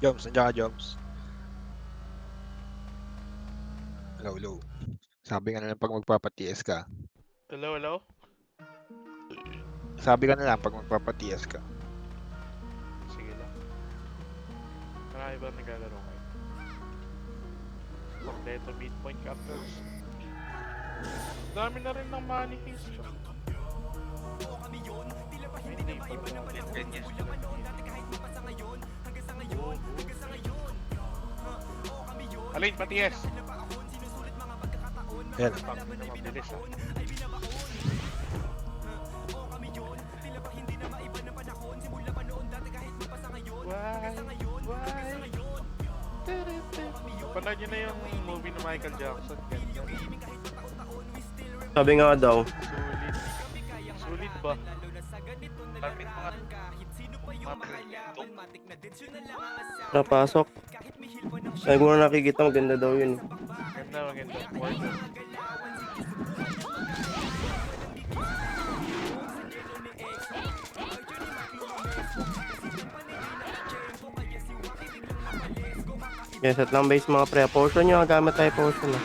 Joms, nandiyan ka, Joms? Hello, hello. Sabi ka na lang 'pag magpapa-TS ka. Hello, hello? Sabi ka na lang 'pag magpapa-TS ka. Sige lang. Marami ba naglalaro ngayon? Kompleto midpoint captors. Dami na rin ng money heist. May neighbor natin. Alin, pati yes. Ayan, Pang na mabilis ah. Why? Why? Napanood nyo na yung movie ng Michael Jackson. Ganda. Sabi nga daw, Sulit. Sulit ba? Lapit mga tong napasok. Ay, kung na nakikita, maganda daw yun. Ganda, maganda. Worth it. Yes, at lang base mga pre. Potion nyo, gamit tayo potion ah.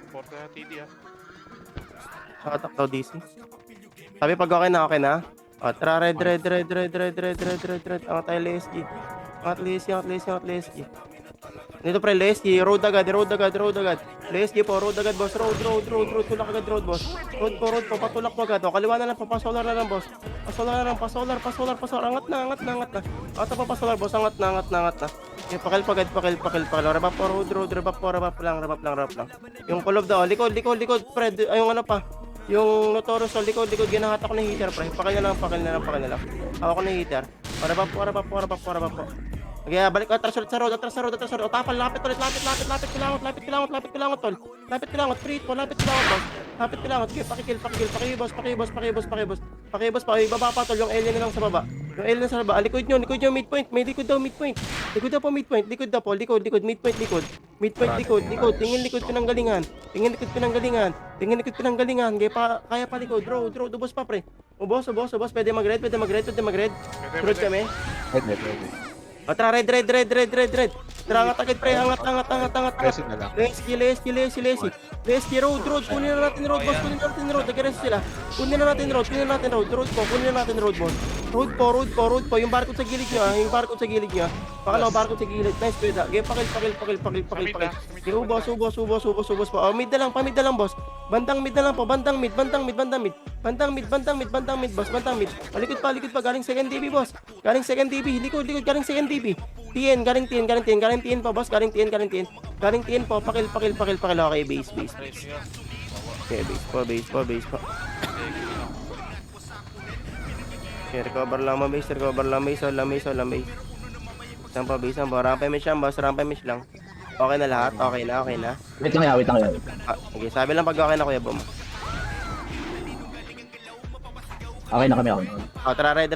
Porta na TD ah. Nakatak daw DC. Sabi pag okay na, okay na. O, tara, red. Angat tayo LSG. Angat LSG. Dito pre, LSG. Road agad. LSG po, road agad boss. Road. Tulak agad road boss. Road po. Patulak po agad. O, kaliwa na lang po. Pasolar na lang boss. Pasolar. Angat na. Angat na pa pasolar boss. Angat na. Okay, pakil. Rabap po, rabap lang. Yung pull of the, likod, pre. Ay, yung ano pa. Yung Notorious sa likod, ginahatak ko ng heater, pre. Pakil na lang. Hawak ko ng heater. Rabap po. Okay, balik. Atras ulit sa road. O, tapal, lapit ulit. Lapit kilangot, tol. Lapit kilangot, free po. Lapit kilangot. Okay, pakibos. Ibaba pa, tol. Yung alien na lang sa baba. Likod nyo, midpoint. May likod daw, midpoint. Likod daw, midpoint. Midpoint, likod. Tingin likod pinanggalingan. Okay, kaya pa likod. Road. Ubos pa, pre. Ubos. Pwede mag-red. Surod kami. pwede. O, tara, red. Tara, angat agad, pre. Angat. Pressing na lang. Lesky, road. Kunin na natin road, boss. Nag-rest sila. Kunin na natin road. Kunin na natin road, boss. Road po. Yung barcode sa gilid nyo. Pakalaw, barcode sa gilid. Nice, pwede. Okay, pakil. Okay, ubos po. O, mid na lang, boss. Bandang mid na lang po. Bandang mid, boss. Bandang mid. Likod pa. Galing second DB, boss. Likod. Galing second DB. Galing TN pa, boss. Galing TN po. Pakil. Okay, base. Okay, base po. Okay, recover lang mo, base. Lam base. Isang pa, base. Rampa mesh lang, boss. Lang. Okay na lahat? Okay na. Wait lang yan. Okay, sabi lang pag okay na, kuya Bom. Okay na kami ako. Tara, red.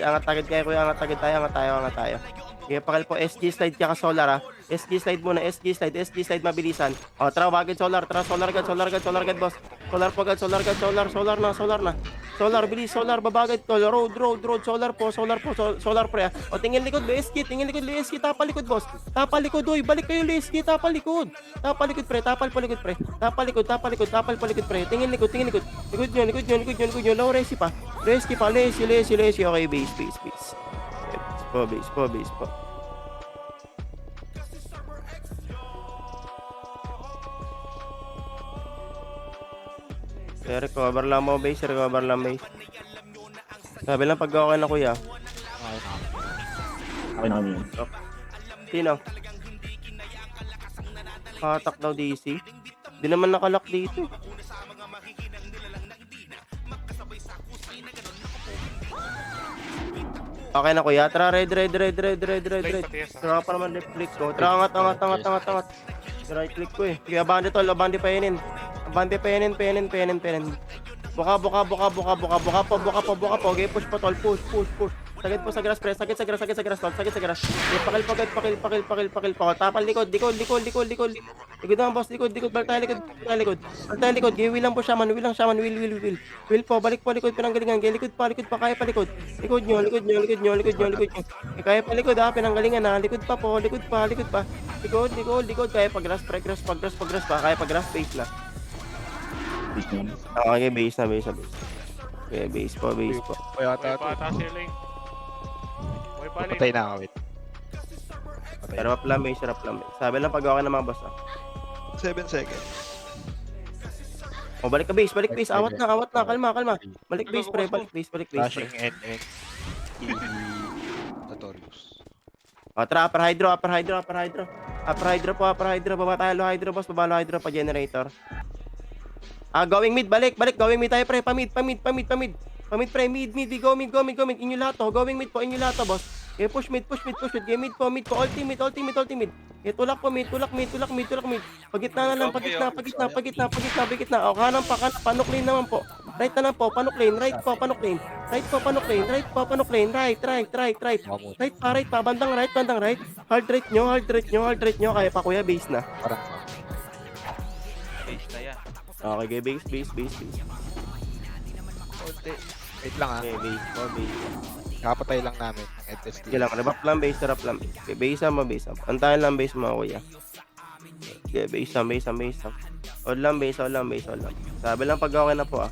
Angat agad kayo, kuya. Angat tayo. Okay, pakil po. SG slide ka solar, ah. SG slide muna. SG slide mabilisan. Tara, wagid solar. Tara, solar agad, boss. Solar na. Solar, bilis. Babagad ko. Road. Solar po. Solar pre, ah. Tingin likod, SG. Tapal likod, boss. Tapal likod, oy. Balik kayo, SG. Tapal likod, pre. Tapal pa likod, pre. Tingin likod. Likod nyo. Low resi pa. Lesi. Okay, base. Base po. Okay, recover lang base. Sabi lang pag okay na, kuya. Okay na kami yun. Sino? Hatak daw DC. Di naman nakalock dito. Okay na, kuya. Tara, red. Tara pa naman left click ko. Tara, angat. Right click ko eh. Kaya abante tol, abante pa yanin. Penin. Buka po. Okay, push po, tol. Push. Sagad po sa grass, pre. Sagad sa grass, tol. Sagad sa grass. Okay, pakil po. Tapal likod. Likod naman, boss. Likod. Balik tayo likod. Okay, wheel lang po, shaman. Wheel. Wheel po, balik po, likod, pinanggalingan. Okay, likod pa, kaya pa likod. Likod nyo. Okay, kaya pa likod, ha, pinanggalingan, ha. Likod pa. Likod, kaya pa grass, pre. Grass pa, kaya pa grass, base na. Base na naman. Okay, base na. Okay, base po. Kaya May ata pata si lane. May pa lane. patay na ako, wait. Patay. Sarap lang, base. Sabi lang pag okay ng mga boss, ha. 7 seconds. O, balik ka, base. Awat na. Kalma. Balik base, pre. Flashing and Notorious. O, tara, upper hydro. Upper hydro po. Baba tayo, low hydro, boss. Baba low hydro pa, generator. Going mid, balik. Going mid tayo, pre. Pamid, pre. Mid. Go mid. Inyo lahat to. Going mid po, boss. Okay, push mid. Okay, mid po. Ultimate. Okay, tulak mid. Pagitna na lang, pagitna. O, kanan pa. Panok lane naman po. Right na lang po, panok lane. Right po, panok lane. Right. Right pa. Bandang right. Hard right nyo. Kaya pa, kuya, base na. Parang Base na yan. Okay, base. konti. Wait lang, Okay, base. Kapatay lang namin ang SSD. Sige lang, rap lang base. Okay, base up. Antayin lang base mga kuya. Okay, base up. All lang base. Sabi lang pag okay na po, ah.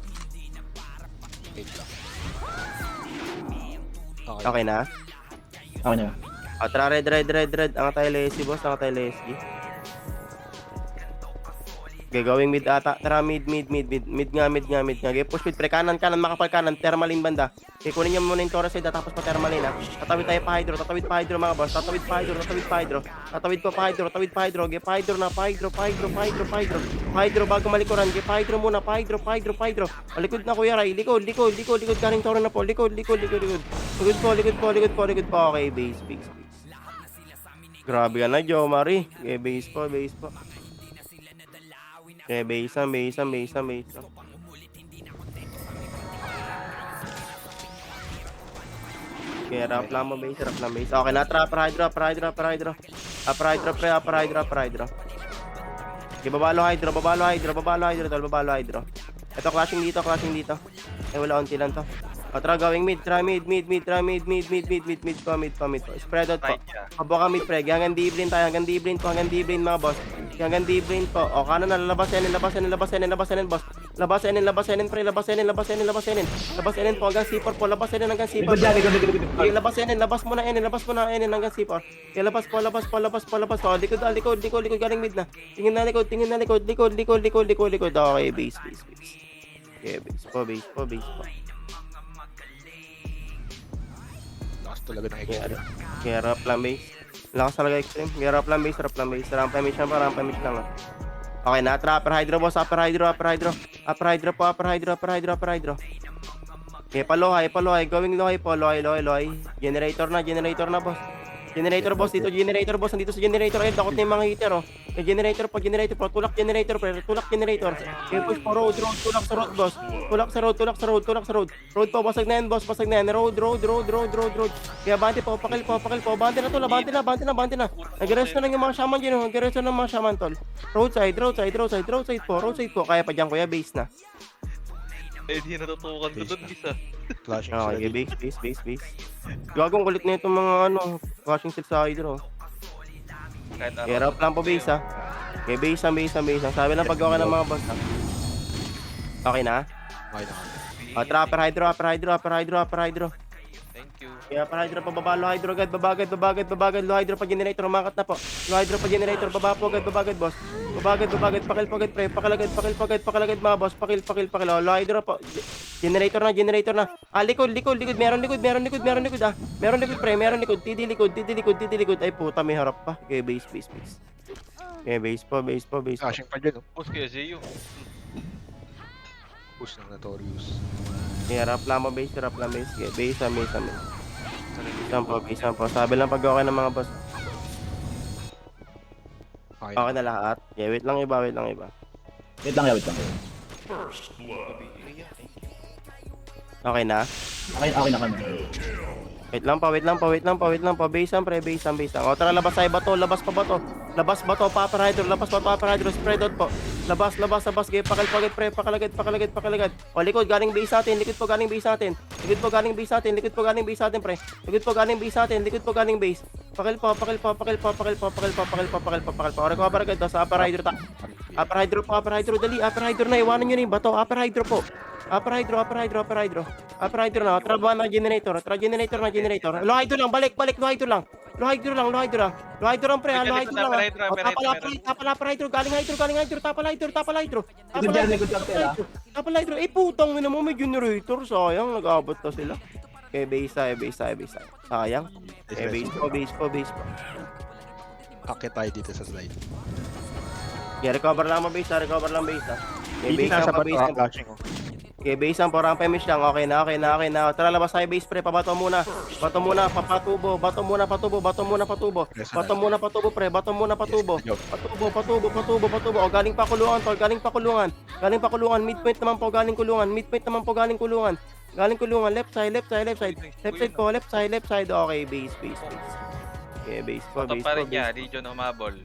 Wait lang. Okay na? Okay na. Tara, red. Ang tayo lazy, boss. Okay, going mid ata. Tara, mid nga. Okay, push mid, pre. Kanan, makapal kanan. Thermaline banda. Okay, kunin nyo muna yung Torres side, tapos pa thermaline, ha. Tatawid tayo pa hydro, mga boss. Tatawid pa hydro. Okay, pa hydro na. Hydro bago malikuran. Okay, pa hydro muna. Malikod na, Kuya Ray. Likod. Galing Torres na po. Likod po. Okay, base. Grabe ka na, Jo, Marie. Okay, base po. Okay, base. Okay, rap lang base. Okay, na upper hydro. Upper hydro, pre. Okay, babalo hydro, tol. Ito, clashing dito. Wala, unti lang to. Tara, going mid. Mid po. Spread out po. Right niya. Pabuka mid, pre. Hanggang D-brain tayo. Hanggang D-brain, mga boss. Hanggang D-brain po. O, kanan na. Labas enin, boss. Labas enin, pre. Labas enin po. Hanggang C4 po. Labas enin hanggang C4. Likod dyan. Okay, labas mo na enin hanggang C4. Okay, labas po. O, likod. Galing mid na. Tingin na likod. Okay, base. Okay, base po. Lakas talaga ng extra. Okay, rap lang base. Lakas talaga extreme. Okay, rap lang base. Rampa mission lang. Okay, na upper hydro, boss. Upper hydro po. Okay, palohay. Going low po. Generator na, boss. Generator, boss. Nandito sa generator. Ay, takot na yung mga heater, oh. Okay, generator po. Tulak generator. Okay, push po. Road. Tulak sa road, boss. Tulak sa road. Road po. Basag na yan, boss. Road. Kaya bante po. Pakil po. Bante na, tol. Bante na. Nag-rest na lang yung mga shaman dyan, oh. Tol. Roadside po. Kaya pa dyan, kuya. Base na. Hindi natutukan ko dun, isa. Flashing Okay, sila. base. Gagong kulit na itong mga flashing set sa hydro. Kahit ano. Okay, rap lang po base, ha. Okay, base. Sabi lang pag okay ng mga boss, ha. Okay na? Okay na kami. Tara, upper hydro. Thank you. Kaya upper hydro pa, baba, low hydro agad, babagad, low hydro pa generator, umakat na po. Low hydro pa generator, baba po agad, boss. Babagad, pakil po agad, pre. Pakil agad, mga boss. Pakil. Low hydro po. Generator na. Likod. Meron likod, ah. Meron likod, pre. TD likod. Ay, puta, may harap pa. Okay, base. Okay, base po. Flashing pa dyan, oh. Push kayo, Zeyu. Push ng Notorious. Okay, rap lang base. Okay, base. Isang po. Sabi lang pag okay ng mga boss. Okay na lahat. Okay, wait lang iba. Wait lang. Thank you. Okay na? Okay na kami. Wait lang pa. Base lang, pre. Base lang. O, tara, labas tayo bato. Labas pa bato. Labas bato, upper hydro. Labas bato, upper hydro. Spread out po. Labas. Game, pakal, pre. Pakalagad. O, likod, galing base natin. Likod po, galing base natin, pre. Likod po, galing base. Likod po, galing base. Pakil po. O, recover agad. Sa upper hydro. Upper hydro. Dali, upper hydro na. Iwanan nyo na yung bato. Upper hydro po. Upper hydro na. Trabahan na generator. Low hydro lang. Balik. Low hydro lang. Low hydro lang, pre. Low hydro lang. Tapal hydro. Galing hydro. Tapal hydro. Eh, putang ina mo. May generator. Sayang. Nag-abot na sila. Okay, base tayo. Sayang. Okay, base po. Akit tayo dito sa slide. Okay, recover lang base. Okay, Hindi base nasa lang bato, base. flashing oh. Okay, base lang, parang pemish lang. Okay na. Tara, labas tayo base, pre. Pabato muna. Papatubo. Bato muna, patubo. Pre. Bato muna, patubo. Patubo. O, galing pa kulungan, tol. Galing pa kulungan. Midpoint naman po, galing kulungan. Left side po. Okay, base. Okay, base po. Pa rin niya, region umabol.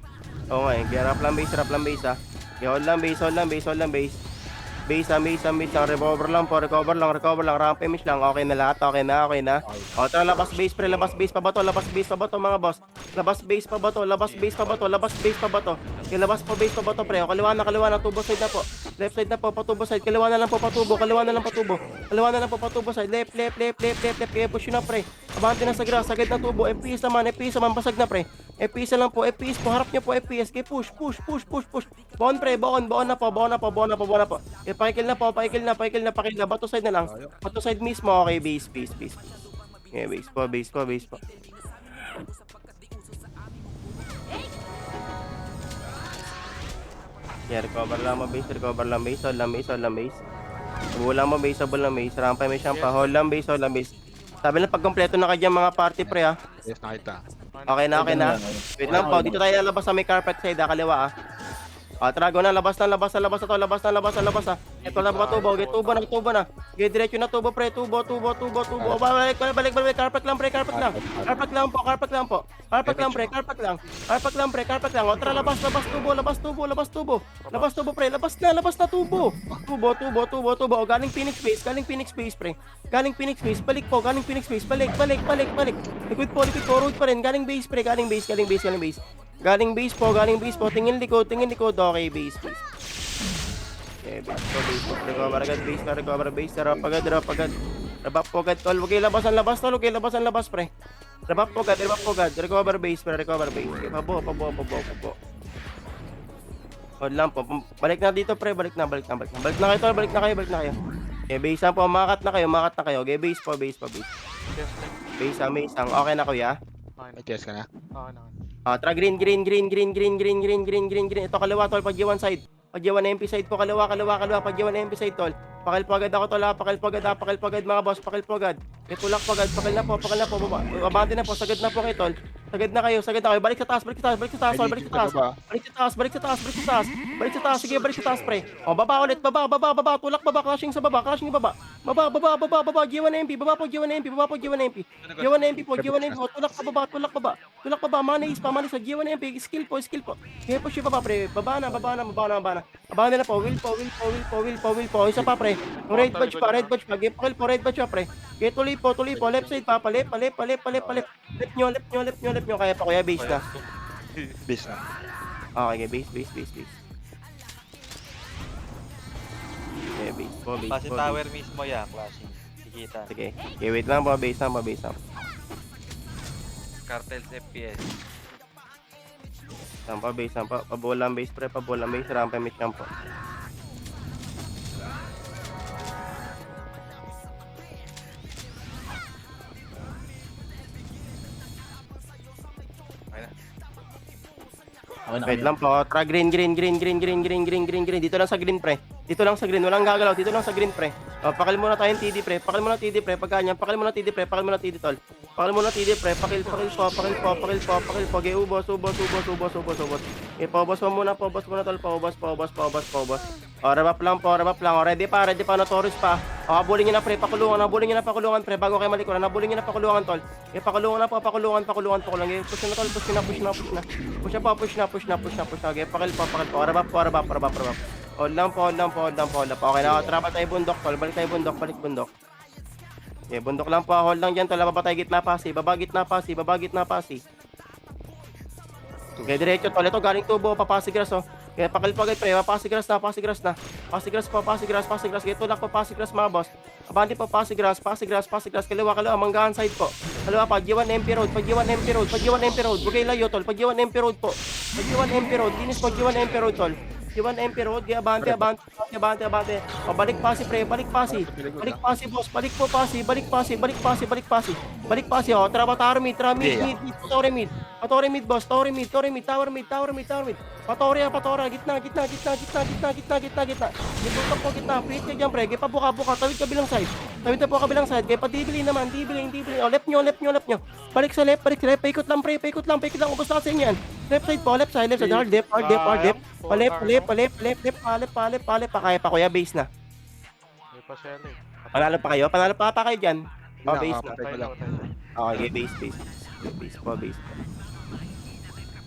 Okay, rap lang base, ha. Okay, hold lang base. Base lang. Recover lang. Rampage lang. Okay na lahat. Okay na. O, tara, labas base, pre. Labas base pa ba to, mga boss. Labas base pa ba to. Okay, labas pa base pa ba to, pre. O, kaliwa na. Tubo side na po. Left side na po. Patubo side. Kaliwa na lang po, patubo side. Left. Okay, push yun na, pre. Abante na sa grass. Sagad na tubo. FPS naman. Basag na, pre. FPS lang po. Harap nyo po. FPS. Okay, push. Baon, pre. Baon na po. Okay, pakikil na. Bato side na lang. Bato side mismo. Okay, base. Okay, base po. Yeah, recover lang base. Hold lang base. Rampa may siyang pa. Hold lang base. Sabi lang, pag kompleto na kayo mga party, pre, ha. Yes, nakita. Okay na. Wait lang po, dito tayo lalabas sa may carpet side, kaliwa, Trago na, labas na to. Ito lang ba tubo? Okay, tubo na. Okay, diretso na tubo, pre. Tubo. Balik. Carpet lang, pre. Carpet lang, pre. O, tara, labas tubo. Pre. Labas na tubo. Tubo. O, galing Phoenix Base, pre. Balik po, Balik. Likod po. Road pa rin. Galing base, pre. Galing base po. Tingin likod. Okay, base. Okay, base po. Recover base. Drop agad. Rabap po agad, tol. Huwag kayo labas, tol. Pre. Rabap po agad. Recover base. Okay, pabo. Hold lang po. Balik na dito, pre. Balik na kayo, tol. Balik na kayo. Okay, base lang po. Makat na kayo. Okay, base po. Yes, Base ang. Okay na, kuya. May test ka na? Tara, green. Ito kaliwa, tol, pag-G1 side. Pag-G1 MP side po, kaliwa. Pag-G1 MP side, tol. Pakil po agad ako, tol, ha. Pakil po agad, mga boss. Pakil na po, baba. Abante na po, sagad na po kayo, tol. Sagad na kayo. Balik sa taas, tol. Balik sa taas. Sige, balik sa taas, pre. O, baba ulit, baba. Tulak, baba, crashing sa baba. Baba. G1 MP. G1 MP po. Tulak, baba. Manis sa G1 MP. Skill po. Kaya po siya baba, pre. Baba na. Abante na po. Will po. Isa pa, pre. Red badge pa. Pakil po, red badge pa, pre. Okay, tuloy po. Left side pa. Left nyo. Kaya pa, kuya, base na. Base na. Okay, base. Okay, base po. Kasi tower mismo yan, clashing. Kikita. Sige. Okay, wait lang po. Base na. Cartels FPS. Sampa base. Pabolang base, pre. Rampa miss yan po. Okay na Wait kami. lang po. Tara, green. Dito lang sa green, pre. Walang gagalaw. Dito lang sa green, pre. O, pakil muna tayong TD, pre. Pag ganyan. Pakil muna TD, tol. Pakil muna TD, pre. Pakil po. Okay, ubos. Paubos mo muna, tol. Paubos. O, rebap lang po, rebap lang. O, ready pa, Notorious pa. O, habulin nyo na, pre, pakulungan, pre, bago kayo malikuran. Habulin nyo na, pakulungan, tol. Okay, pakulungan na po, pakulungan. Okay, push na, tol, push na. Push na. Okay, pakil po. O, rebap. Hold lang po. Okay, nakatrapa tayo bundok, tol. Balik bundok. Okay, bundok lang po, hold lang dyan, tol. Babatay gitna pasi, baba gitna pasi. Okay, diretso, tol. Ito, galing tubo, papasigras, oh. Kaya pakilpagay pre, pasigras na. Pasigras. Kaya tulak po, pasigras mga boss. Abante po, pasigras. Kaliwa, manggahan side po. Kaliwa pa, G1 MP Road. Bugay layo, tol. Pag G1 MP Road po. Linis po, G1 MP Road, tol. G1 MP Road, kaya abante. O, balik pasi, Balik pasi, o. Tara mid. Patore mid, boss. Tower mid. Patora. Gitna. Gibutok po gitna. Free ka dyan, pre. Kaya pabuka. Tawid kabilang side. Kaya padibili naman. Dibili. O, left nyo. Balik sa left. Paikot lang, pre. Ubos na sa inyo yan. Left side. Hard dip. Palip. Kaya pa, kuya. Base na. May pa siya eh. Panalo pa kayo dyan. O, base na. Patay ko lang. Okay, base. Base po.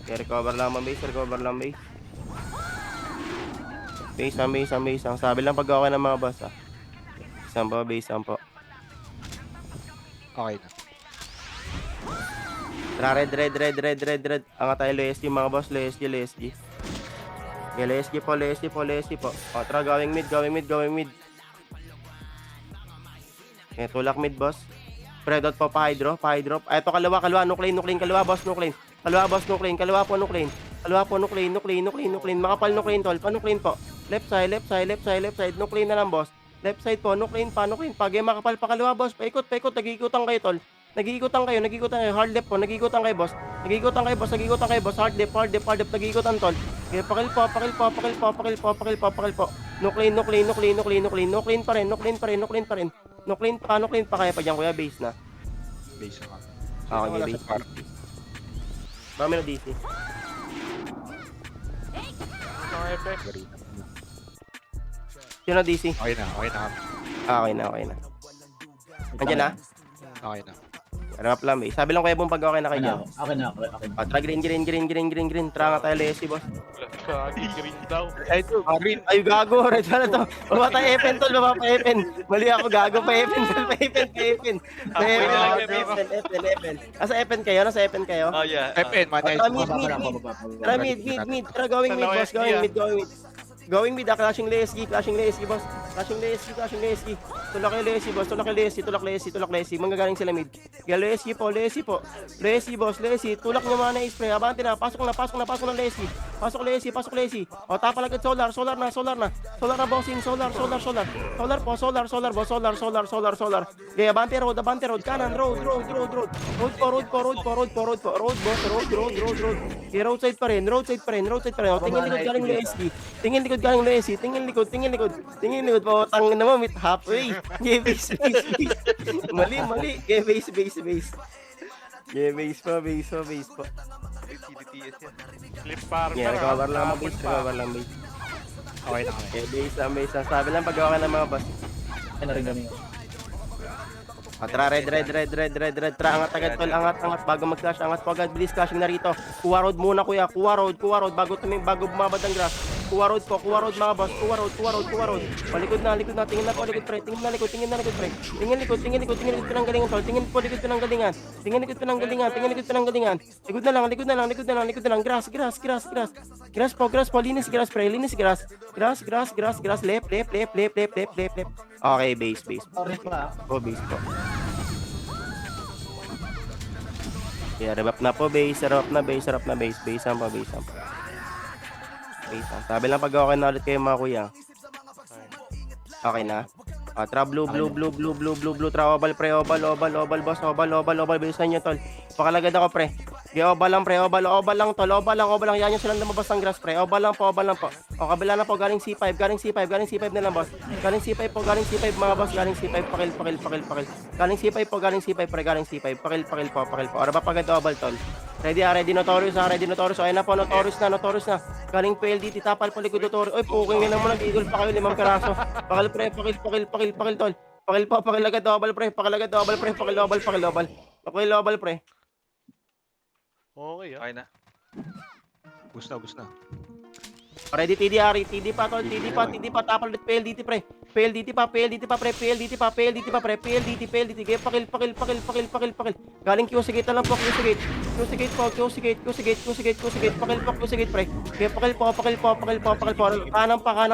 Okay, recover lang base. Base. Ang sabi lang pag okay ng mga boss, ah. Isang po. Okay na. Tara, red. Ang tayo LSG mga boss, LSG. Okay, LSG po. O, tara, going mid. Okay, tulak mid, boss. Spread out po, pa-hydro. Ay, ito, kalawa, nuklane, kalawa, boss, nuklane. Kalawa po, nuklane. Makapal nuklane, tol. Pa-nuklane po. Left side. Nuklane na lang, boss. Left side po, nuklane pa. Pag makapal pa kalawa, boss. Paikot. Nag-iikutan kayo, tol. Hard left po. Nag-iikutan kayo, boss. Hard left. Nag-iikutan, tol. Okay, pakil po. Nuklane pa rin. Nuklane pa. Kaya pa dyan, kuya. Base na. Base na. Okay, base. Dami na DC. Mga FX. Sino DC? Okay na. Okay na. Andiyan na? Okay na. Harap lang, base. Sabi lang kuya Bong pag okay na kayo dyan. Okay na. Tara, green. Tara nga tayo, Leslie, boss. Green daw. Ay, ito. Green. Ay, gago. Red na to. Baba tayo, Epen, tol. Mali ako, gago. Pa-Epen. Nasa Epen kayo? Oh, yeah. FN, man. Tara, mid. Tara, mid. Tara, going mid, boss. Going mid, clashing Leslie, boss. Clashing Leslie. Tulak kayo, Leslie, boss. Tulak Leslie. Manggagaling sila mid. Kaya Leslie po. Leslie, boss. Tulak nyo mga na-spray. Abante na. Pasok na Leslie. Pasok Leslie. O, tapal agad solar na. Solar na, bossing. Solar, boss. Solar. Kaya abante road. Kanan, road. Road po. Road, boss. Kaya roadside pa rin. O, tingin likod galing Leslie. Tingin likod. Po, tangin na mo, meet halfway. Yeah, base. Mali. Yeah, base. Yeah, base po. CDTS yan. Clip farmer. Yeah, recover lang Double base. Okay na. Yeah, base. Sabi lang pag okay ng mga boss. Ay, na rin kami. Tara, red. Tara, angat agad, tol. Angat. Bago mag-clash, angat po agad. Bilis, clashing na rito. Kuha road muna, kuya. Kuha road. Bago bumabad ang grass. Kuha road mga boss. Kuha road. Palikod na. Tingin na po, likod, pre. Tingin na likod, pre. Tingin likod pinanggalingan, tol. Tingin po, likod pinanggalingan. Likod na lang. Grass po. Linis grass, pre. Grass. Left. Okay, base. Sorry pa. Oh, base po. Yeah, rebap na po, base. Base ang po. Sabi lang pag okay na ulit kayo mga kuya. Okay na. Tra blue. Tra oval, pre. Oval, boss. Oval. Bilisan nyo, tol. Pakalagad ako, pre. Oval lang, pre. Oval lang, tol. Oval lang. Yan yung silang lumabas ng grass, pre. Oval lang po. O, kabila na po. Galing C5 na lang, boss. Galing C5, mga boss. Galing C5. Pakil. Galing C5 po. Pakil. Pakil po. Ora ba pagad oval, tol? Ready Notorious ha, ready Notorious. Ayun na po, Notorious na. Galing PLDT, tapal pa likod Notorious. Oy, puking ina mo, nag-eagle pa kayo, 5 peraso. Pakil pre, pakil tol. Pakil agad, double pre, pakil pre. Okay ah. Okay na. Boost na. Ready TD, Ari, TD pa tol, TD pa, tapal ulit PLDT pre. PLDT pa pre, PLDT pa pre, PLDT. Kaya pakil. Galing QC gate na lang po, QC gate po, QC gate, pre. Kaya pakil po. Kanan pa.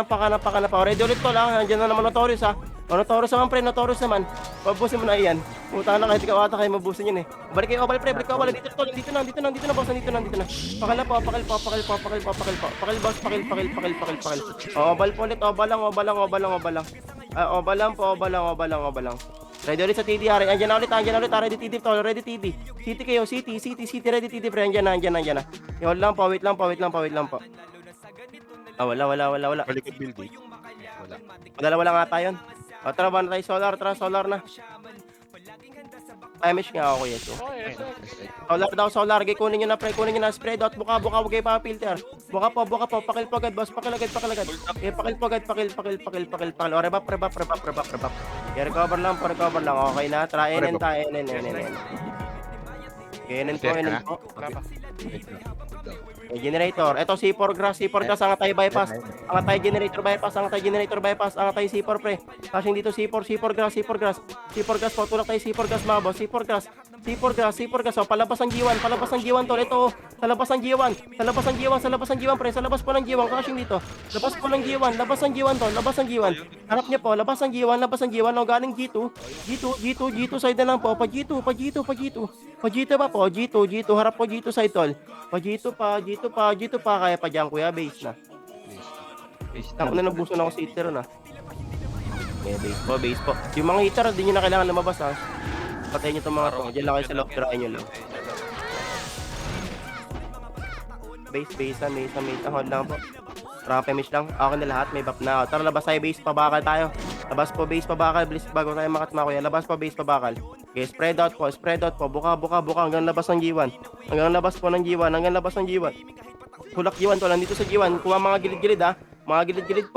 Ready ulit tol ha, nandiyan na naman Notorious ha. Notorious naman. Pabusin mo na iyan. Puta na kahit ikaw ata kayo mabusin yun eh. Balik kayo, balik pre, dito tol, dito na boss, nandito na. Pakil po. Pakil boss, pakil. Obal po ulit, obal lang. Obal lang. Ready ulit sa TD, Ari. Andiyan na ulit, ready TD tol, ready TD. City kayo, City, ready TD pre, andiyan na. Hold lang po, wait lang po. Ah, wala. Balik yung building. Wala nga tayo yun. Tara ba na tayo solar na. Damage nga ako yes. Oh, yes. Solar. Kunin nyo na, spread out. Buka, huwag kayo pa filter. Buka po. Pakil po agad, boss. Pakil agad. Pakil. O, rebap. Recover lang. Okay na. Try NN. NN po. May generator. Ito C4 grass, angat tayo bypass. Angat tayo generator bypass. Angat tayo C4 pre. Flashing dito C4 grass po. Tulak tayo C4 grass mga boss. C4 grass. O, palabas ang G1 tol. Ito, sa labas ang G1 pre. Sa labas po ng G1. Flashing dito. Labas ang G1 tol. Harap niya po, labas ang G1. O, galing G2 side na lang po. Pa G2 pa po. G2. Harap po G2 side tol. Pa G2 pa. Kaya pa dyan kuya, base na. Ako na nabuso na ako sa hitter na. Okay, base po. Yung mga hitter, di nyo na kailangan lumabas ha. Patayin nyo itong mga to. Diyan lang kayo sa lock, try nyo lang. Base. Hold lang po. Ramp damage lang. Okay na lahat, may buff na. Tara, labas tayo base, pabakal tayo. Labas po base, pabakal. Bilis bago tayo makatma kuya. Labas po base, pabakal. Okay, spread out po. Buka. Hanggang labas ng G1. Hanggang labas ng G1. Tulak G1 to lang dito sa G1. Kuha mga gilid-gilid ha. Mga gilid-gilid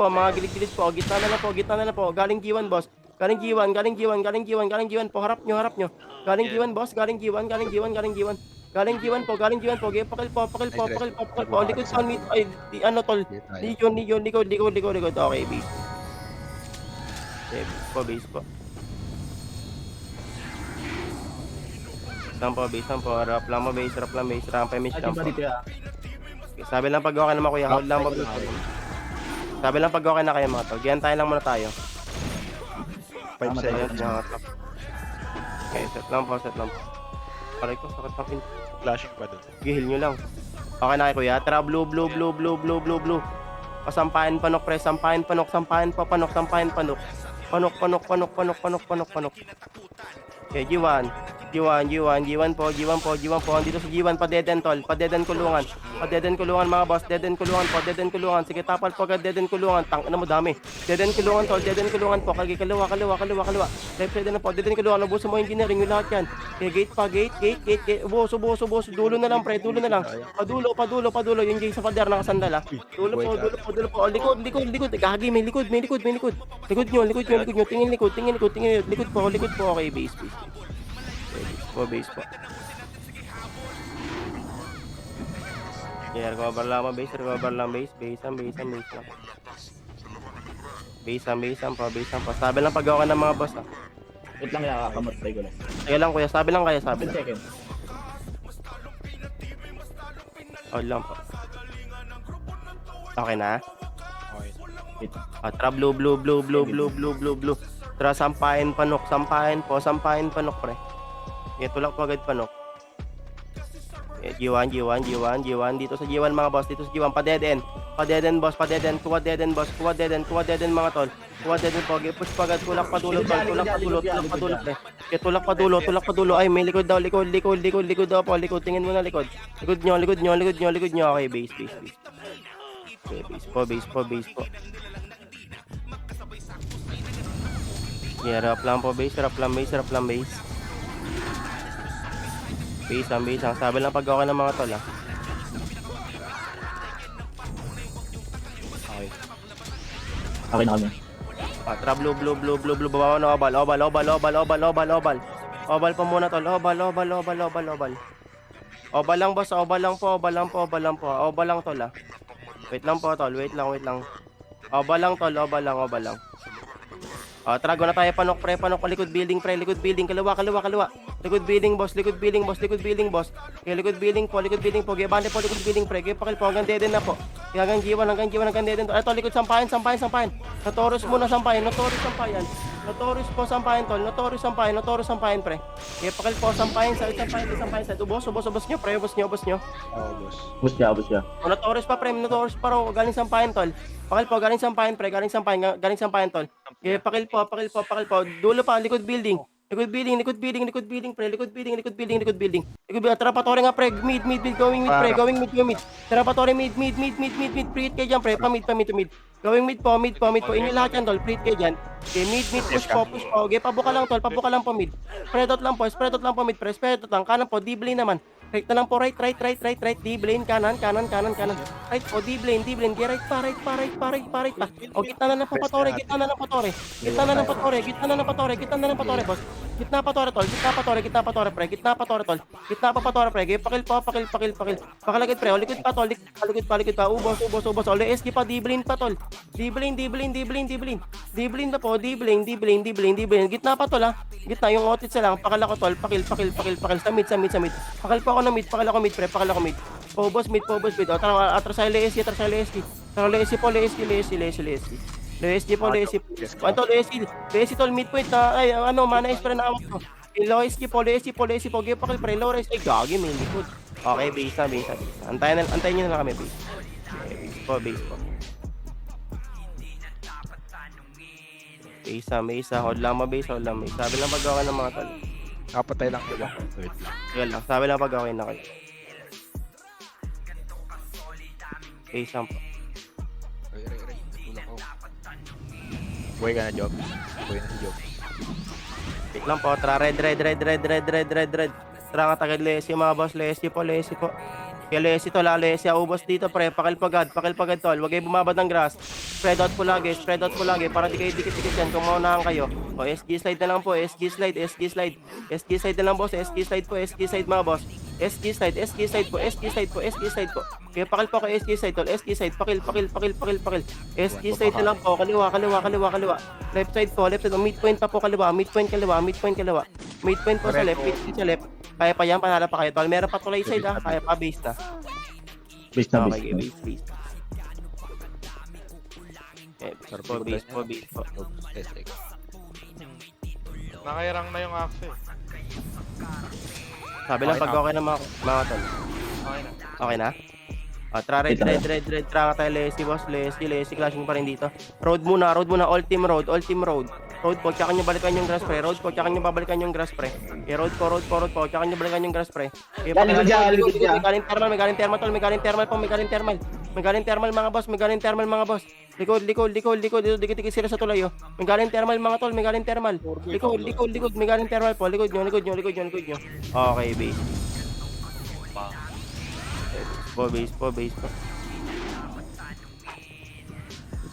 po. Gitna na lang po. Galing G1 boss. Galing G1 po. Harap nyo. Galing G1 boss. Galing G1 po. Okay, pakil po. Likod sa mid. Ay, ano tol. Likod. Okay, base. Okay, base po. Sampo. Rap lang base. Ramp damage lang po. Okay, sabi lang pag okay naman kuya. Hold lang mo. Sabi lang pag okay na kayo mga tol. Giyan tayo lang muna tayo. 5 seconds. Okay, set lang po. Paray ko, sakit ng pin. Flashing pa dun. Gihil nyo lang. Okay na kayo kuya. Tara, blue. Pasampahin panok, pre. Sampahin panok. Panok. Okay, G1 po. Andito sa G1, pa-deaden tol. Pa-deaden kulungan mga boss. Deaden kulungan. Sige, tapal po agad, deaden kulungan. Tang, mo dami. Deaden kulungan tol. Po. Kagi, kaliwa. Left side na po. Deaden kulungan. Ubuso mo engineering, yung lahat yan. Okay, gate pa. Ubuso. Dulo na lang, pre. Padulo. Yung J sa pader, nakasandal ha. Dulo po. Oh, likod. Gagi, may likod. Likod nyo. Tingin likod. Likod po. Okay, base. Base po. Yeah, recover lang base. Base lang po. Sabi lang pag-gawa ng mga boss ha. Wait lang, kamatay ko lang. Kaya lang kuya, sabi lang. 10 seconds. Hold lang po. Okay na? Okay. Tara, blue. Tara, sampahin panok pre. Tulak po agad panok. G1 dito sa G1 mga boss, pa-dead end boss, kuha dead end mga tol. Kuha dead end po, push pa agad, tulak pa dulo pre. Tulak pa dulo. Ay, may likod daw, likod daw po, tingin mo na likod. Likod nyo. Okay, base. Okay, base po. Yeah, rap lang base. Bisang. Sabi lang pag okay ng mga tol, ah. Okay. Okay na kami. Patra, blue. Babawa na obal. Obal pa muna, tol. Obal. Obal lang, boss. Obal lang po. Obal lang, tol, ah. Wait lang po, tol. Wait lang. Obal lang, tol. Obal lang. Trago na tayo. Panok, pre. Panok. Likod building, pre. Likod building. Kaliwa. Likod building, boss. Okay, likod building po. Gabante po, likod building, pre. Gapakil po. Hanggang deden na po. Hanggang G1. Ito, likod. Sampayan. Notorious muna, sampayan. Notorious po, sampayan, tol. Notorious sampayan, pre. Gapakil po, sampayan. Ubos nyo, pre. Ubos nyo. Oo, boss. Bus niya. Notorious pa, pre. Notorious pa raw. Galing sampayan, tol. Pakil po, galing sampayan, pre. Galing sampayan, tol. Pakil po. Dulo pa, likod building, pre. Likod building. Trapatore nga, pre. Mid. Going mid. Trapatore mid. Pre-hit kayo dyan, pre. Pamid. Going mid po. Inyo lahat yan, tol. Pre-hit kayo dyan. Okay, mid. Push po. Okay, pabuka lang, tol. Pabuka lang po mid. Spread out lang po mid, pre. Spread out lang. Kanan po, D-blane naman. Right na lang po, right. D-blane, kanan. Right po, D-blane. Right pa. O, gitna na lang po, patore. Gitna na lang patore, boss. Gitna patore, tol. Gitna patore, pre. Gitna pa patore, pre. Pakil. Pakalagad, pre. O, likod pa, tol. Likod pa. Ubos. O, SG pa, D-blane pa, tol. D-blane na po, D-blane. Gitna pa, tol, ha. Gitna, yung otit sa lang. Pakala ko, tol. Pakil. Sa mid. Pakal pa ako na mid. Pakal ako mid. Po, boss, mid. O, atras sa LSG. Lesi po. Anto, Lesi, tol, mid point na. Ay, mana extra na awak ko. Lesi po. Pakil, pre. Low res. Ay, gagi, may likod. Okay, base na. Antayin nyo na lang kami, base. Okay, base po. Base. Hold lang, base. Sabi lang pag okay ng mga tol. Kapatay lang nila. Wait lang. Yan lang. Sabi lang pag okay na kayo. Base lang po. Ay. Tulak ko. Buhay ka na, Job. Buhay na si Job. Wait lang po. Tra, red. Tra nga tagad Lesi, mga boss. Lesi po. Kaya Lesi to, Lesi. Ubos dito, pre. Pakil pagad, tol. Huwag kayo bumabad ng grass. Spread out po lagi. Para di kayo dikit-dikit yan kung maunahan kayo. O, SG slide na lang po. SG slide na lang, boss. SG slide, mga boss. SG slide po. Kaya pakil po kay SG slide, tol. SG slide, pakil. SG slide na lang po. Kaliwa. Left side. Midpoint pa po, kaliwa. Midpoint po sa left. Kaya pa yan, panala pa kayo, tol. Meron pa tulay side, ha. Kaya pa, base na. Base na. Okay, base. Base po. SX. Nakairang na yung axe eh. Sabi lang pag okay na mga tol. Okay na? Tra, red. Tra tayo, Lesi, boss. Lesi, clashing pa rin dito. Road muna. All team road. Road po, tsaka nyo balikan yung grass, pre. Road po, tsaka nyo babalikan yung grass, pre. Road po, tsaka nyo balikan yung grass, pre. Likod dyan. May galing thermal, tol. May galing thermal, mga boss. Likod. Dikit sila sa tulay, oh. May galing thermal, mga tol. Likod. May galing thermal po. Likod nyo. Okay, base. Base po.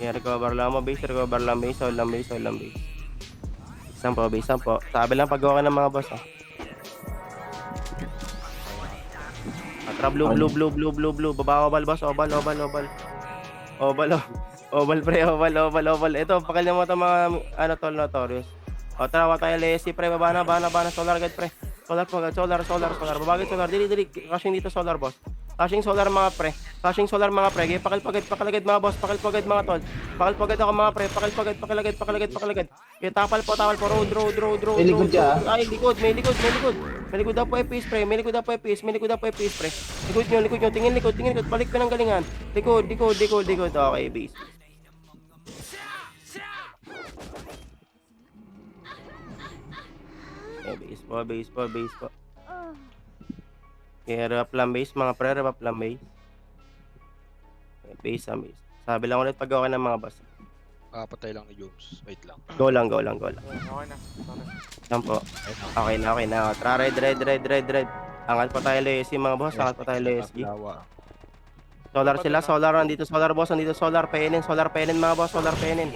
Recover lang base. Hold lang base. Isang po. Sabi lang pag okay ng mga boss, ah. Atra, blue. Baba, obal, boss. Obal, pre. Ito, pakilya mo ito mga, tol, notorious. O, trawa tayo, Lesi, pre. Baba na. Solar agad, pre. Solar. Babagay solar. Dili. Cashing dito, solar, boss. Cashing solar, mga pre. Pakilagad, mga boss. Pakilagad, mga tol. Pakilagad ako, mga pre. Pakilagad. Kaya tapal po. Road. May likod dyan. Ay, likod. May likod daw po FPS, pre. Pre. Likod nyo. Tingin likod. Balik ka ng galingan. Likod. Okay, base. Base po. Okay, rep lang base, mga pre, rep lang base. Okay, base. Sabi lang ulit pag okay ng mga boss. Kapatay lang ni Jobs. Wait lang. Go lang. Okay na. Yan po. Okay na. Tra, red. Angat pa tayo Lesky mga boss, angat pa tayo Lesky. Lawa. Solar sila, solar, nandito solar boss, nandito solar penin mga boss, solar penin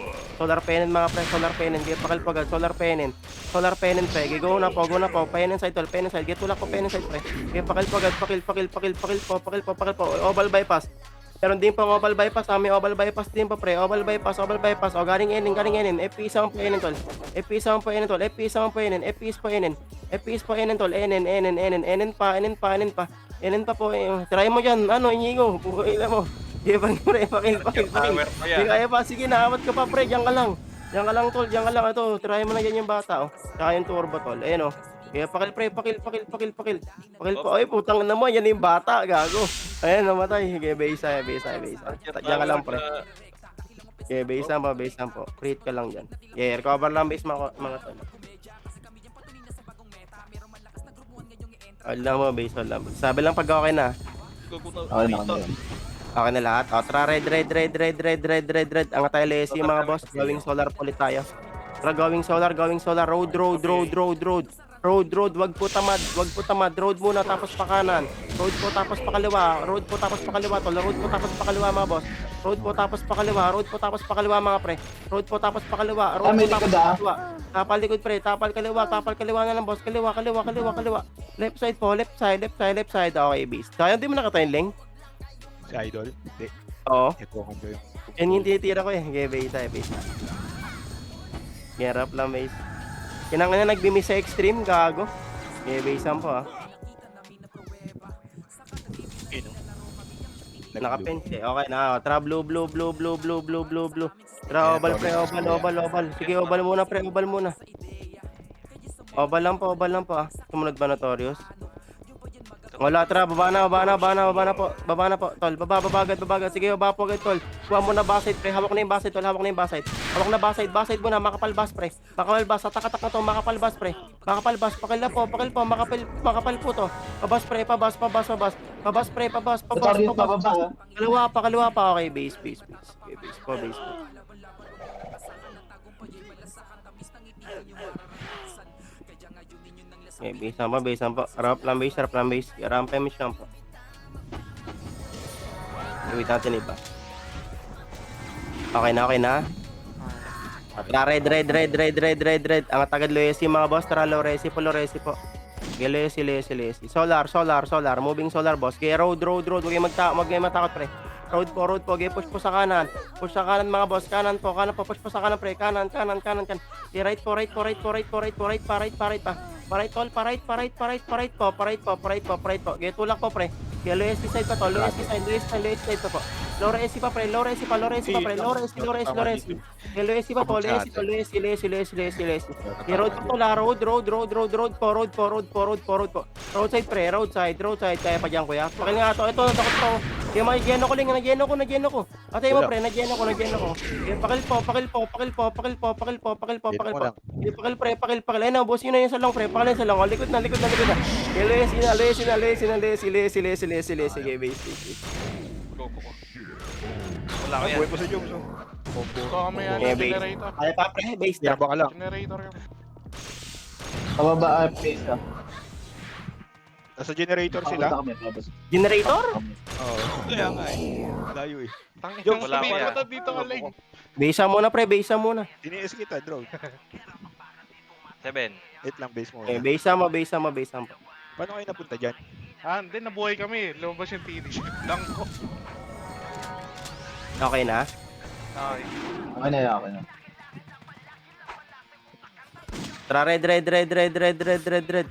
mga pre, solar penin, get pakal pagad, solar penin pre, go na po, penin side tol, penin side, get tulak po penin side pre, get pakal pagad, pakil po, obal bypass. Meron din pang obal bypass, may obal bypass din pa pre, obal bypass, o galing enin, FP isang po enin tol, FP isang po enin tol, enin pa po, try mo dyan, Inigo, ilan mo, pakil. Tower pa Hindi yan. kaya pa, sige, naawat ka pa pre, diyan ka lang tol, ito, try mo na yan yung bata, tsaka yung turbo tol, ayun kaya pakil pre, pakil po, ay putang na mo, yan yung bata, gago, ayun, namatay, kaya base, diyan ka lang pre. Okay, base lang po. Create ka lang dyan. Yeah, recover lang base mga tol. Hold lang mo, base, hold lang. Sabi lang pag okay na. Okay na kami yun. Okay na lahat. O, tara, red. Ang tayo lesi mga boss. Going solar ulit tayo. Tara, going solar. Road, wag po tamad. Road muna, tapos pa kanan. Road po, tapos pa kaliwa. Tol. Road po, tapos pa kaliwa, mga boss. Road po, tapos pa kaliwa, mga pre. Road po, tapos pa kaliwa. May likod, kaliwa. Tapal likod, pre. Tapal kaliwa na lang, boss. Kaliwa. Left side po, left side. Okay, beast. Kaya hindi mo nakatayin, Leng? Si Idol. Hindi. Oo. Ito ko yung Yan yung tinitira ko Okay, base. Gerap lang, base. Kinanga na nagbimis sa extreme, gago. Okay, base po Nakapense. Okay na. Tara, blue. Tara, obal, pre. Obal. Sige, obal muna, pre. Obal lang po Sumunod ba Notorious? Wala, tara, baba na po. Tol, baba agad. Sige, baba po agad, tol. Kuha mo na basite, pre. Hawak na yung basite, tol. Hawak na basite mo na, makapal bas, pre. Atak na to, makapal bas, pre. Pakil po, makapal po to. Pabas, pre, pabas. Pabas, pre, pabas. Pababa. Kaliwa pa. Okay, base. Okay, base po. Okay, base po. Harap lang base. Ramp emis lang po. Gawin natin iba. Okay na. Tara, red. Ang tagad Loesi, mga boss. Tara, Loresi po. Okay, Loesi. Solar. Moving solar, boss. Okay, road. Huwag kayo matakot, pre. Road po. Okay, push po sa kanan. Mga boss. Kanan po. Push po sa kanan, pre. Kanan. Okay, right po. Pa. Right po. Okay, tulak po, pre. Okay, low SC side pa to. Low SC side pa po. Low SC pa, pre. Low SC pa. Okay, low SC pa po. Low SC. Okay, road po. Road po. Road side, pre. Road side. Kaya pa dyan, kuya. Pakil nga to. Ito, takot po. Okay, nagyeno ko. Atay mo, pre. Nagyeno ko. Okay, pakil po. Pakil. Ayun na, boss. Yun na yung salong, pre. Pakil yung salong. Likod na. Okay, Lesi. Okay, base. Go. Wala ko yan. Buhay po sa Jones. Gusto kami yan Okay, ng base. generator. Kaya pa, pre. Base na. Yaba ka lang. Generator yan. Pababa, place ka. Nasa generator sila. Papunta kami, tapos. Generator? Oo. Kaya nga Layo Tangin, Joke, wala ko sabihin yan. mo to dito ka lang. Base muna, pre. Base muna. Diniis kita, drone. 7. 8 lang base mo. Okay, base mo. Paano kayo napunta dyan? Hindi, nabuhay kami. Lumabas yung finish. Lang ko. Okay na? Okay. Okay na. Tara, red.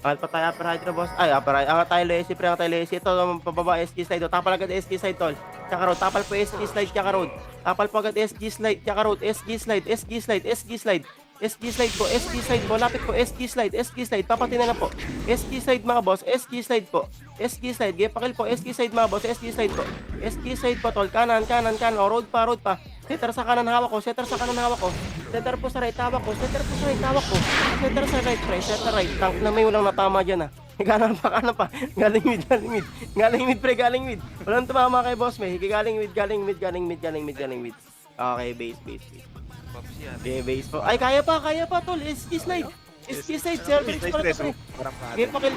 Mahal pa tayo, upper hydro, boss. Ay, upper hydro. Ang tayo Lesi, pre. Ito, pababa, SG slide. Tapal agad SG slide, tol. Tsaka road. Tapal po SG slide, tsaka road. Tapal po agad SG slide, tsaka road. SG slide po. Lapit po. SG slide. Papatin na lang po. SG slide, mga boss. SG slide. Pakil po. SG slide, mga boss. SG slide po, tol. Kanan. O, road pa. Setter sa kanan, hawak ko. Setter po sa right, hawak ko. Setter sa right, pre. Setter right. Tank na may walang natama dyan, Kanan pa. Galing mid, pre. Walang tumama kay boss, may. Galing mid. Okay, base. Pops yan. Okay, base po. Ay, kaya pa, tol. SG slide. Service pala to, pre. Parang mga Okay, pakil.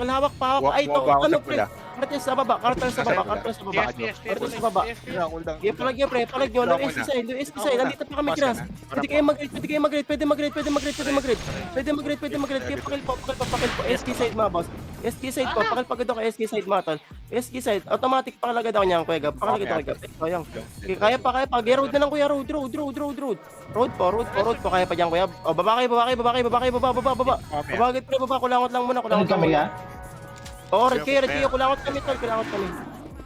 Hawak pa, hawak. Ay, ito. Buwaba ako Ano, sa pre? pula. Cartel sa baba. Cartel sa baba. Cartel sa baba. Cartel sa baba. Okay, palag nyo, pre. Palag nyo. Lang ST side. ST side. Nandito pa kami, Gras. Pwede kayo mag-grade. Pwede mag-grade. Kaya pakil po. ST side, mga boss. ST side po. Pakil pagod ako. ST side, mga tol. ST side. Automatic pakalagad ako niyang, kuya. Pakalagad ako, kuya. Sayang. Okay, kaya pa. Road na lang, kuya. Road. Road po. Kaya pa dyan, kuya. O, baba kayo. Baba. Babagit, pre. Baba. Kulangot lang muna. Ano kami ka? Oo, red kayo. Kulangot kami, tol.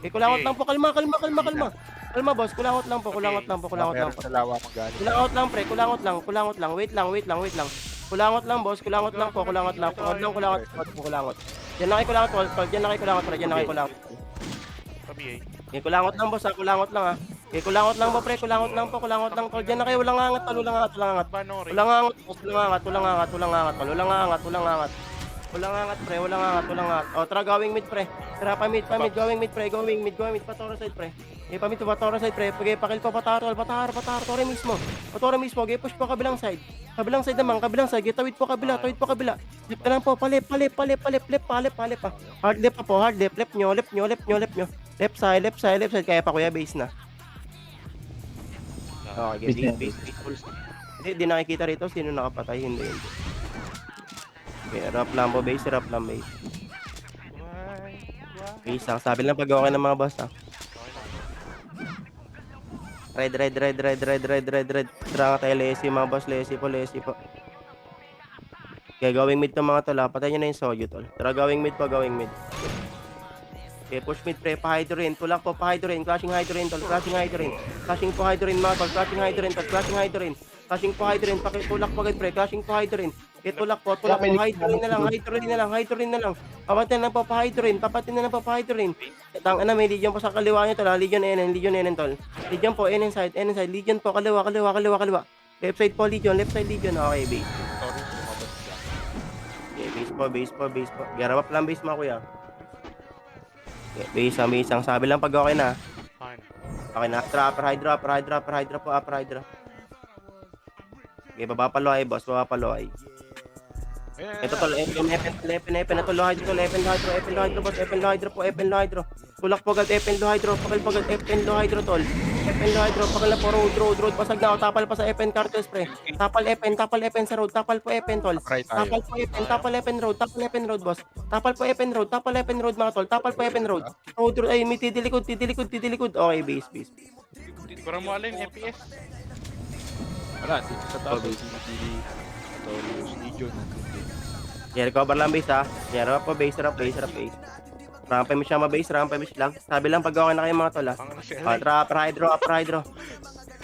Okay, kulangot lang po. Kalma. Kalma, boss. Kulangot lang po. Meron sa lawa magaling. Kulangot lang. Wait lang. Kulangot lang, boss. Kulangot lang. Diyan na kayo kulangot, tol. Diyan na kayo kulangot. Kami eh. Okay, kulangot lang, boss. Kulangot lang, ha. Okay, kulangot lang po, pre. Kulangot lang, tol. Diyan na kayo. Walang angat, tol. Walang angat. Banori. Walang angat, boss. Walang angat. Walang angat, pre. O, tara, going mid, pre. Tara, pa-mid. Going mid. Patoro side, pre. Okay, pa-mid to Patoro side, pre. Okay, pakil po, Pataro. Tore mismo. Okay, push po kabilang side. Kabilang side. Tawid po kabila. Left na lang po. Palip. Pa. Hard left pa po. Left nyo. Left side. Kaya pa, kuya, base na. Okay, base. Hindi nakikita rito. Sino nakapatay? Hindi. Okay, rap lang po, base. Base lang. Sabi lang pag okay ng mga boss, ha. Red. Tara nga tayo, Lesi, mga boss. Lesi po. Okay, going mid to mga tol, ha. Patay nyo na yung Soju, tol. Tara, going mid. Okay, push mid, pre. Pa-hydro rin. Tulak po, pa-hydro rin. Clashing hydro rin, tol. Clashing po hydro rin, mga tol. Clashing hydro rin. Pakitulak po agad, pre. Clashing po hydro rin. Tulak po. Hydro rin na lang. Papatin na po, pa-hydro rin. Tang, may Legion po sa kaliwa nyo, tol. Legion NN, tol. Legion po, NN side. Legion po, kaliwa. Left side po, Legion. Okay, base. Okay, base po. Garap lang base, mga kuya. Okay, base ang sabi lang pag okay na. Fine. Okay na, upper hydra po. Okay, baba pa loay, boss. Ito tol, Epen na tol, Epen hydro po. Tulak po agad, Epen hydro, Epen hydro tol. Pakal na po, road, pasag na ako, tapal pa sa Epen cartel spray. Tapal Epen sa road, tapal po Epen tol. Tapal Epen road, boss. Tapal po Epen road, mga tol. Tapal po Epen road. Road, ay, may tidilikod. Okay, base. Kurang mo alin, FPS. Wala, dito sa taas. Notorious Legion. Yeah, recover lang base, ha. Yeah, rap po, base. Rampay mo siya mabase, lang. Sabi lang pag okay na kayo, mga tol, ha. Pang ano si Upper hydro.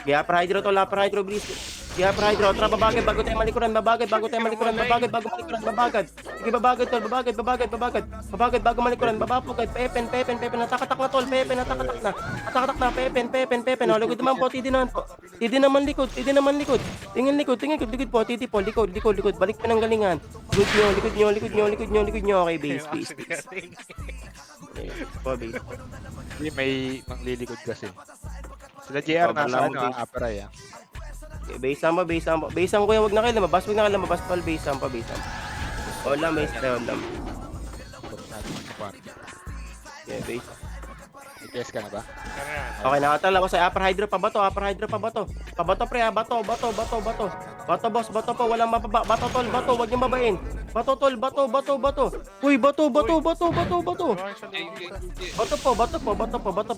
Yeah, upper hydro, please. Yeah, upper hydro. Tara, babagad bago tayo malikuran. Babagad. Sige, babagad, tol. Babagad bago malikuran. Babapugad. Pepen. Natakatak na, tol. Natakatak na. Pepen. O, likod naman po. Tidi naman likod. Tingin likod po. Titi po. Likod. Balik pa ng galingan. Likod nyo. Okay, base. Base. Hindi, may manglilikod kasi. Sila JR nasa upper eye, ah. Okay, base ang kuya, wag na kayo lumabas, tol. Base ang. Olam, base. Puro natin sa party. Yeah, base. I-test ka na ba? Okay, nakatala ko sa upper hydro pa bato. Pabato, pre, ha. Bato, boss, bato po, walang mababa. Bato, tol, wag niyong babain. Bato, tol, bato. Uy, bato. Bato po,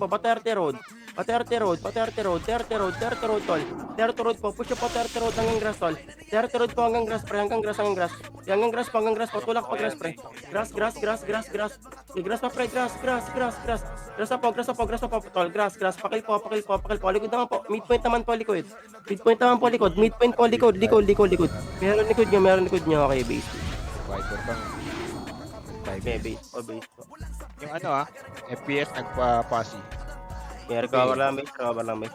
Baterte road, tol. Terto road po, push po, Terto road hanggang grass, tol. Terto road po hanggang grass, pre, hanggang grass po, tulak pa grass, pre. Grass. Grass pa, pre, grass po, tol, grass. Pakil po. Likod naman po, midpoint naman po, likod. Midpoint po, likod. Meron likod nyo, okay, base. Viper pa. Okay, base po. Yung FPS nagpa-passy. Yeah, recover lang base.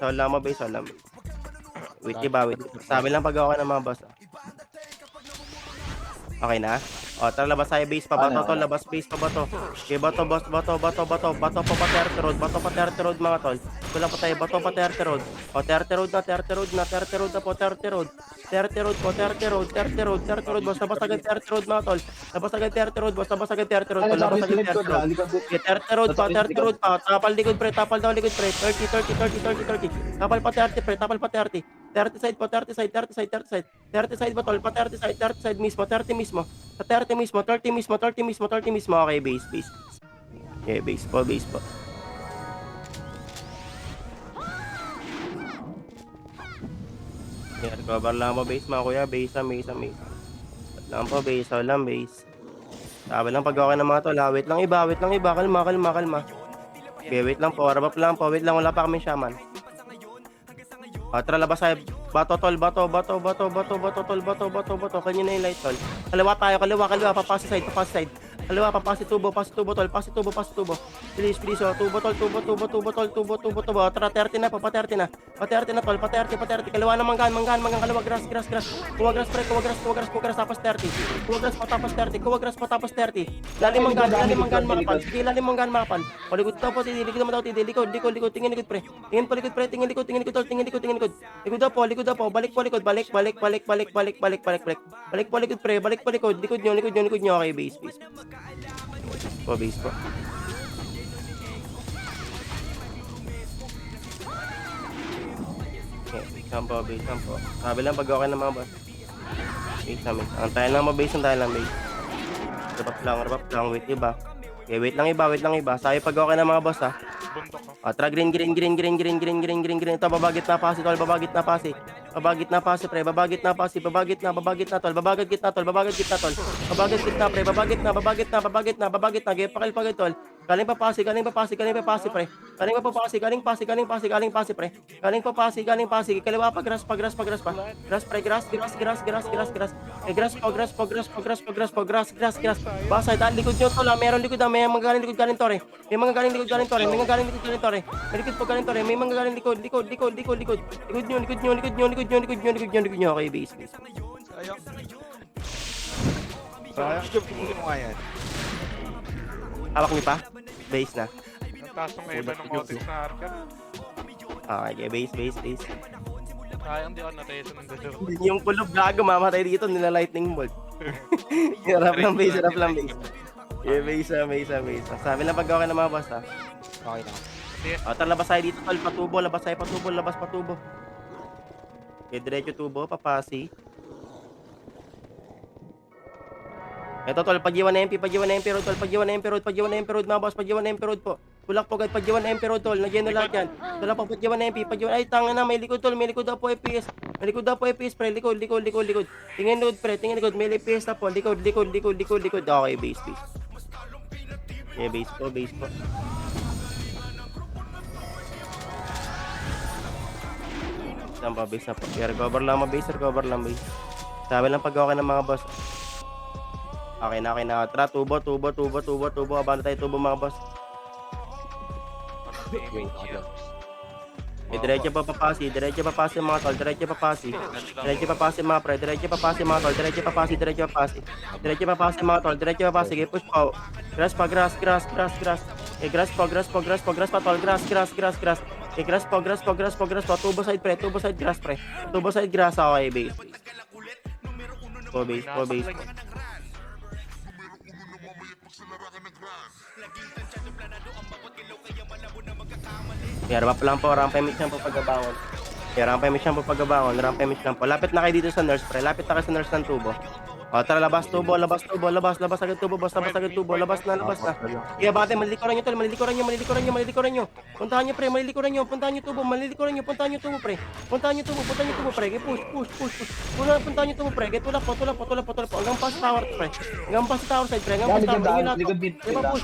Hold lang mo, base. Wait. Sabi lang pag okay ng mga boss. Okay na? O, tara, labas tayo base pa. Bato, tol. Labas base pa, bato. Okay, bato, boss. Bato pa Terto road, mga tol. Wala pa tayo. Bato pa 30 road. O, 30 road na, 30 road na, 30 road na po, 30 road. 30 road po, 30 road, 30 road, 30 road, boss. Labas agad 30 road mga tol. Labas agad 30 road, boss. Labas agad 30 road, Ay, tol. Labas nasa agad likod 30 road. likod. Okay, 30 road pa, 30 road pa. Tapal likod pre, tapal daw likod pre. 30, 30, 30, 30, 30. Tapal pa 30 pre, tapal pa 30. 30 side po, 30 side, 30 side, 30 side. 30 side ba tol? Pa 30 side, 30 side mismo, 30 mismo. Sa 30 mismo, 30 mismo, 30 mismo, 30 mismo. Okay, base, base. Okay, base po, base po. Yeah, recover lang po base mga kuya, base lang, base lang, base. Lang po base, lang base. Sabi lang pag okay na mga tol, wait lang iba, kalma, kalma, kalma. Okay, wait lang po, rabap lang po, wait lang, wala pa kami shaman. Tara, labas tayo. Bato, tol, bato, kanya na yung light, tol. Kaliwa tayo, kaliwa, papasi side. Kaliwa, papasi tubo, tol, pasi tubo. Please, oh, tubo, tol. Tara, 30 na, pa 30 na. Pa 30 na, tol, pa 30. Kaliwa na manggan, kaliwa, grass. Kuha grass, tapos 30. Kuha grass, tapos 30. Lalim manggan, makapan. Sige, lalim manggan, makapan. O, likod daw po, likod naman daw, likod, tingin likod, pre. Tingin likod, tol, Likod daw po, balik po likod, balik po likod, likod nyo, okay, base. Po, base po. Okay, base lang po. Sabi lang pag okay na mga boss. Base namin. Antayin lang base. Rabap lang, wait iba. Okay, wait lang iba. Sabi pag okay na mga boss ha. Bundok ko. Tara, green. Ito, babagit na pasi, tol. Babagit na pasi, pre. Babagit na, tol. Babagit gitna, tol. Babagit gitna, pre. Babagit na. Gaya pakil, tol. Galing pa pasi, pre. Galing pasi, pre. Kaliwa pa, grass pa. Grass, pre. Grass. Basa, likod nyo, tol. Meron likod na. May mga galing tore. May mga galing likod galing tore. May likod po galing tore. May mga galing likod. Likod nyo. Okay, base. Sayang, job, tingin mo nga yan. Hawak niyo pa? Base na. Ang taas ng iba ng Otis na Arca. Okay, base. Sayang di ako natesa ng dalawa. Yung kulob gago, mamatay dito, nila lightning bolt. Harap lang base. Yeah, base. Sabi lang pag okay na mga boss ha. Okay na. Tara, labas tayo dito, tol. Labas patubo. Okay, diretso tubo, papasi. Ito, tol, pag-iwan na MP road, tol. Pag-iwan na MP road, mga boss. Pag-iwan na MP road po. Tulak po, guys. Pag-iwan na MP road, tol. Nagyan na lahat yan. Tulak po, pag-iwan na MP. Ay, tanga na, may likod, tol. May likod daw po FPS. Pre. Likod. Tingin likod. May FPS na po. Likod. Okay, base. Yeah, base po. Saan pa, base na po. Yeah, recover lang, base. Sabi lang pag okay ng mga boss. Okay na. Tara, tubo. Abanda tayo tubo mga boss. Diretso pa papasi mga tol. Diretso pa papasi mga pre. Diretso pa papasi mga tol. Diretso pa papasi mga tol. Sige, push pa. Grass. Eh, grass pa tol. Grass. Eh, grass pa. Tubo side grass pre. Okay, base. Po base. Ramp lang po, ramp image lang po pagkabangon. Ramp image lang po. Lapit na kayo dito sa nurse, pre. Lapit na kayo sa nurse ng tubo. Tara, labas agad tubo, boss. Labas na. Kaya bate, malilikuran nyo, tol. Malilikuran nyo. Puntahan nyo, pre. Puntahan nyo tubo, pre. Puntahan nyo tubo, pre. Push. Puntahan nyo tubo, pre. Tulak po. Hanggang pa sa tower, pre. Hanggang pa sa tower side, pre. Likod bit. Push.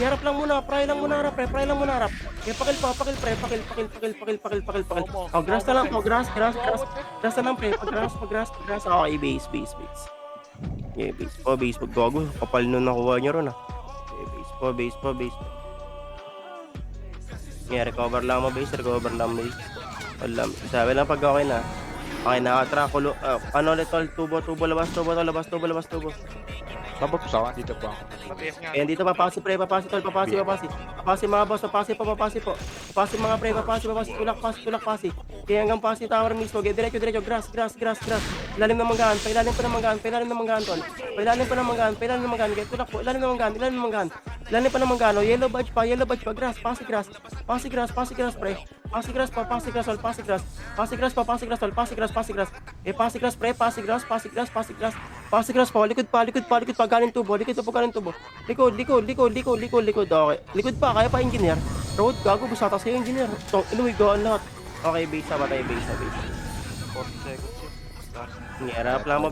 Harap lang muna, pry lang muna harap. Kaya pakil, pre. Pakil. Grass na lang po, grass na lang, pre. Pag-grass. Okay, base. Yeah, base. Pag gago, kapal nun nakuha nyo ron ha. Yeah, base po. Yeah, recover lang, base. Wala. Sabi lang pag okay na. Okay na, tara, kulo. Ano ulit, tol? Tubo, labas tubo. Babab sa akin, dito pa ako. Matigas nga. Ayan, dito papasi pre, papasi tol, papasi. Papasi mga boss, papasi po. Papasi mga pre, papasi. Tulak pasi. Kaya hanggang pasi tower mismo, diretso, grass. Ilalim ng manggahan, pailalim pa ng manggahan tol. Pailalim pa ng manggahan, kaya tulak po, ilalim ng manggahan. Ilalim pa ng manggahan, oh, yellow badge pa, grass, pasi grass pre. Pasi grass tol, pasi grass. Eh, pasi grass pre, pasi grass po, likod pa, galing tubo. Likod. Okay. Likod pa, kaya pa engineer. Road, gago, busata sa'yo engineer. Iluwi, go on lahat. Okay, base na ba tayo, base. 40 seconds yun. Last. Sige, rap lang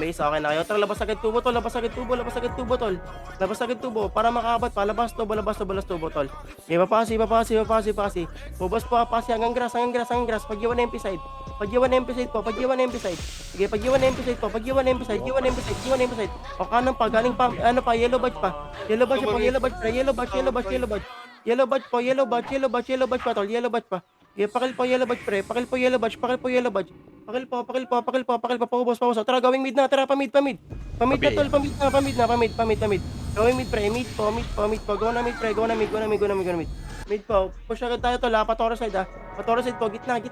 base. Okay na kayo. Tara, labas agad tubo, tol. Labas agad tubo. Para makaabot pa, labas tubo, tol. Okay, papasi. Bubos pa, pasi hanggang grass. Pag-iwan na MP side. Pag-iwan na MP side. Sige, pag-iwan na MP side. O kanan pa, galing pa, yellow badge pa. Yellow badge pa, tol. Yellow badge pa. Okay, pakil po yellow badge pre. Pakil po yellow badge. Pakil po. Paubos. Tara, gawing mid na. Tara, pamid na tol. Pamid na. Gawing mid pre. Mid po. Go na mid pre. Go na mid. Mid po. Push agad tayo tol. Patora side. Patora side po. Gitna.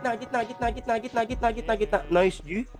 Nice, G.